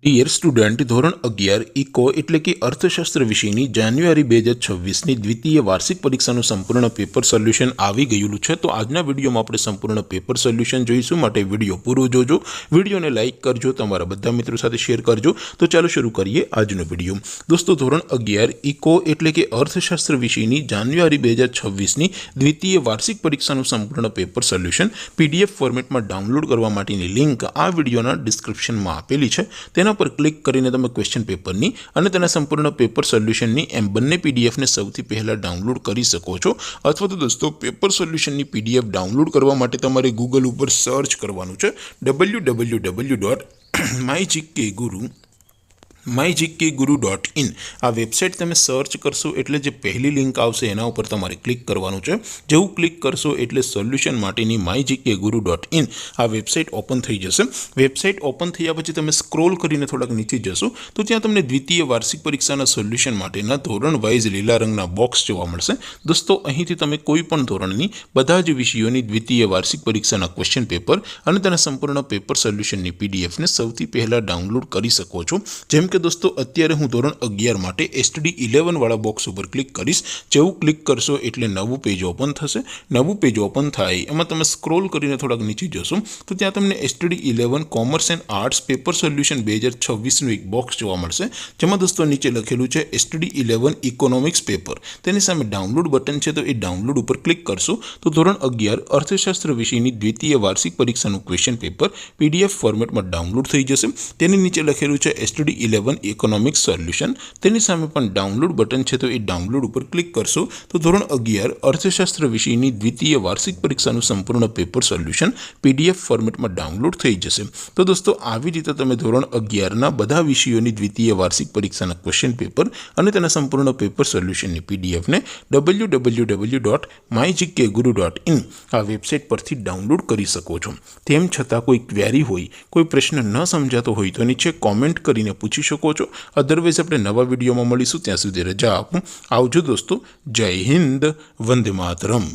Dear student, ધોરણ 11 eco એટલે કે અર્થશાસ્ત્ર વિષયની જાન્યુઆરી 2026ની દ્વિતીય વાર્ષિક પરીક્ષાનું સંપૂર્ણ પેપર સોલ્યુશન આવી ગયેલું છે। તો આજના વિડીયોમાં આપણે સંપૂર્ણ પેપર સોલ્યુશન જોઈશું, માટે વિડીયો પૂરો જોજો, વિડીયોને લાઇક કરજો, તમારા બધા મિત્રો સાથે શેર કરજો। તો ચાલો શરૂ કરીએ આજનો વિડીયો। દોસ્તો, ધોરણ 11 ઇકો એટલે કે અર્થશાસ્ત્ર વિષયની જાન્યુઆરી 2026ની દ્વિતીય વાર્ષિક પરીક્ષાનું સંપૂર્ણ પેપર સોલ્યુશન PDF ફોર્મેટમાં ડાઉનલોડ કરવા માટેની લિંક આ વિડીયોના ડિસ્ક્રિપ્શનમાં આપેલી છે। તેના પર ક્લિક કરીને તમે ક્વેશ્ચન પેપરની અને તેના સંપૂર્ણ પેપર સોલ્યુશનની એમ બંને પીડીએફને સૌથી પહેલાં ડાઉનલોડ કરી શકો છો। અથવા તો દોસ્તો, પેપર સોલ્યુશનની પીડીએફ ડાઉનલોડ કરવા માટે તમારે ગૂગલ ઉપર સર્ચ કરવાનું છે www.mygkguru.in। આ વેબસાઇટ તમે સર્ચ કરશો એટલે જે પહેલી લિંક આવશે એના ઉપર તમારે ક્લિક કરવાનું છે। જેવું ક્લિક કરશો એટલે સોલ્યુશન માટેની mygkguru.in આ વેબસાઇટ ઓપન થઈ જશે। વેબસાઇટ ઓપન થયા પછી તમે સ્ક્રોલ કરીને થોડાક નીચે જશો તો ત્યાં તમને દ્વિતીય વાર્ષિક પરીક્ષાના સોલ્યુશન માટેના ધોરણ વાઇઝ લીલા રંગના બોક્સ જોવા મળશે। દોસ્તો, અહીંથી તમે કોઈ પણ ધોરણની બધા જ વિષયોની દ્વિતીય વાર્ષિક પરીક્ષાના ક્વેશ્ચન પેપર અને તેના સંપૂર્ણ પેપર સોલ્યુશનની પીડીએફને સૌથી પહેલાં ડાઉનલોડ કરી શકો છો। જેમ કે દોસ્તો, અત્યારે હું ધોરણ 11 માટે STD 11 વાળા બોક્સ ઉપર ક્લિક કરીશ। જેવું ક્લિક કરશો એટલે નવું પેજ ઓપન થશે। નવું પેજ ઓપન થાય એમાં તમે સ્ક્રોલ કરીને થોડાક નીચે જશો તો ત્યાં તમને STD 11 commerce and arts paper solution 2026નું એક બોક્સ જોવા મળશે, જેમાં દોસ્તો નીચે લખેલું છે STD 11 ઇકોનોમિક્સ પેપર। તેની સામે ડાઉનલોડ બટન છે, તો એ ડાઉનલોડ ઉપર ક્લિક કરશો તો ધોરણ 11 અર્થશાસ્ત્ર વિષયની દ્વિતીય વાર્ષિક પરીક્ષાનું ક્વેશ્ચન પેપર PDF ફોર્મેટમાં ડાઉનલોડ થઈ જશે। તેની નીચે લખેલું છે STD 11 ઇકોનોમિક્સ સોલ્યુશન। તેની સામે પણ ડાઉનલોડ બટન છે, તો એ ડાઉનલોડ ઉપર ક્લિક કરશો તો ધોરણ 11 અર્થશાસ્ત્ર વિષયની દ્વિતીય વાર્ષિક પરીક્ષાનું સંપૂર્ણ પેપર સોલ્યુશન PDF ફોર્મેટમાં ડાઉનલોડ થઈ જશે। તો દોસ્તો, આવી રીતે તમે ધોરણ 11ના બધા વિષયોની દ્વિતીય વાર્ષિક પરીક્ષાના ક્વેશ્ચન પેપર અને તેના સંપૂર્ણ પેપર સોલ્યુશનની પીડીએફને www.mygkguru.in આ વેબસાઇટ પરથી ડાઉનલોડ કરી શકો છો। તેમ છતાં કોઈ ક્વેરી હોય, કોઈ પ્રશ્ન ન સમજાતો હોય તો નીચે કોમેન્ટ કરીને પૂછી શકો છો। અધરવાઇઝ આપણે નવા વિડીયોમાં મળીશું, ત્યાં સુધી રજા આપું। આવજો દોસ્તો, જય હિન્દ, વંદે માતરમ।